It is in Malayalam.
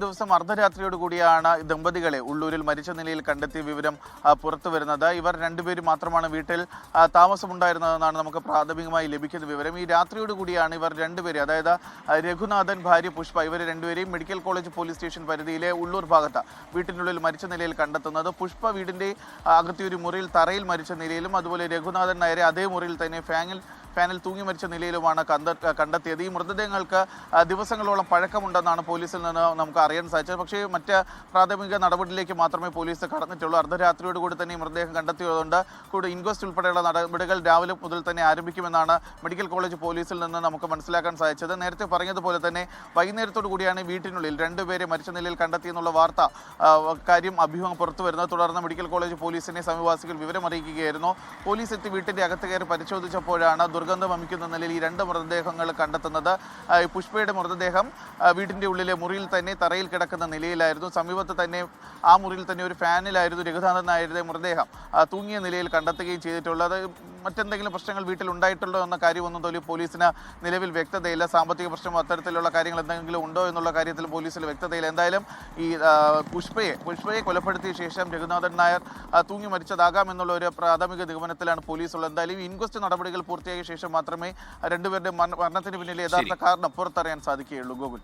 ദിവസം അർദ്ധരാത്രിയോട് കൂടിയാണ് ദമ്പതികളെ ഉള്ളൂരിൽ മരിച്ച നിലയിൽ കണ്ടെത്തിയ വിവരം പുറത്തു വരുന്നത്. ഇവർ രണ്ടുപേരും മാത്രമാണ് വീട്ടിൽ താമസമുണ്ടായിരുന്നതെന്നാണ് നമുക്ക് പ്രാഥമികമായി ലഭിക്കുന്ന വിവരം. ഈ രാത്രിയോട് കൂടിയാണ് ഇവർ രണ്ടുപേരും, അതായത് രഘുനാഥൻ, ഭാര്യ പുഷ്പ, ഇവർ രണ്ടുപേരെയും മെഡിക്കൽ കോളേജ് പോലീസ് സ്റ്റേഷൻ പരിധിയിലെ ഉള്ളൂർ ഭാഗത്ത് വീട്ടിനുള്ളിൽ മരിച്ച നിലയിൽ കണ്ടെത്തുന്നത്. പുഷ്പ വീടിന്റെ അകത്തെ ഒരു മുറിയിൽ തറയിൽ മരിച്ച നിലയിലും, അതുപോലെ രഘുനാഥൻ നായരെ അതേ മുറിയിൽ തന്നെ ഫാനിൽ തൂങ്ങി മരിച്ച നിലയിലുമാണ് കണ്ടെത്തിയത്. ഈ മൃതദേഹങ്ങൾക്ക് ദിവസങ്ങളോളം പഴക്കമുണ്ടെന്നാണ് പോലീസിൽ നിന്ന് നമുക്ക് അറിയാൻ സാധിച്ചത്. പക്ഷേ മറ്റ് പ്രാഥമിക നടപടിയിലേക്ക് മാത്രമേ പോലീസ് കടന്നിട്ടുള്ളൂ. അർദ്ധരാത്രിയോട് കൂടി തന്നെ ഈ മൃതദേഹം കണ്ടെത്തിയതുകൊണ്ട് കൂടി ഇൻക്വസ്റ്റ് ഉൾപ്പെടെയുള്ള നടപടികൾ രാവിലെ മുതൽ തന്നെ ആരംഭിക്കുമെന്നാണ് മെഡിക്കൽ കോളേജ് പോലീസിൽ നിന്ന് നമുക്ക് മനസ്സിലാക്കാൻ സാധിച്ചത്. നേരത്തെ പറഞ്ഞതുപോലെ തന്നെ വൈകുന്നേരത്തോടു കൂടിയാണ് വീട്ടിനുള്ളിൽ രണ്ടുപേരെ മരിച്ച നിലയിൽ കണ്ടെത്തിയെന്നുള്ള കാര്യം അഭ്യൂഹം പുറത്തു വരുന്നത്. തുടർന്ന് മെഡിക്കൽ കോളേജ് പോലീസിനെ സമീപവാസികൾ വിവരമറിയിക്കുകയായിരുന്നു. പോലീസ് എത്തി വീട്ടിന്റെ അകത്ത് കയറി പരിശോധിച്ചപ്പോഴാണ് ദുർഗന്ധം വമിക്കുന്ന നിലയിൽ ഈ രണ്ട് മൃതദേഹങ്ങൾ കണ്ടെത്തുന്നത്. പുഷ്പയുടെ മൃതദേഹം വീട്ടിന്റെ ഉള്ളിലെ മുറിയിൽ തന്നെ തറയിൽ കിടക്കുന്ന നിലയിലായിരുന്നു. സമീപത്ത് തന്നെ ആ മുറിയിൽ തന്നെ ഒരു ഫാനിലായിരുന്നു രഘുനാഥൻ നായരുടെ മൃതദേഹം തൂങ്ങിയ നിലയിൽ കണ്ടെത്തുകയും ചെയ്തിട്ടുള്ളത്. മറ്റെന്തെങ്കിലും പ്രശ്നങ്ങൾ വീട്ടിൽ ഉണ്ടായിട്ടുണ്ടോ എന്ന കാര്യമൊന്നും പോലീസിന് നിലവിൽ വ്യക്തതയില്ല. സാമ്പത്തിക പ്രശ്നം അത്തരത്തിലുള്ള കാര്യങ്ങൾ എന്തെങ്കിലും ഉണ്ടോ എന്നുള്ള കാര്യത്തിൽ പോലീസിൽ വ്യക്തതയില്ല. എന്തായാലും ഈ പുഷ്പയെ കൊലപ്പെടുത്തിയ ശേഷം രഘുനാഥൻ നായർ തൂങ്ങി മരിച്ചതാകാം എന്നുള്ള ഒരു പ്രാഥമിക നിഗമനത്തിലാണ് പോലീസ് ഉള്ളത്. എന്തായാലും ഇൻക്വസ്റ്റ് നടപടികൾ പൂർത്തിയായ ശേഷം മാത്രമേ രണ്ടുപേരുടെ മരണത്തിന് പിന്നിലെ യഥാർത്ഥ കാരണം പുറത്തറിയാൻ സാധിക്കുകയുള്ളൂ. ഗോകുൽ.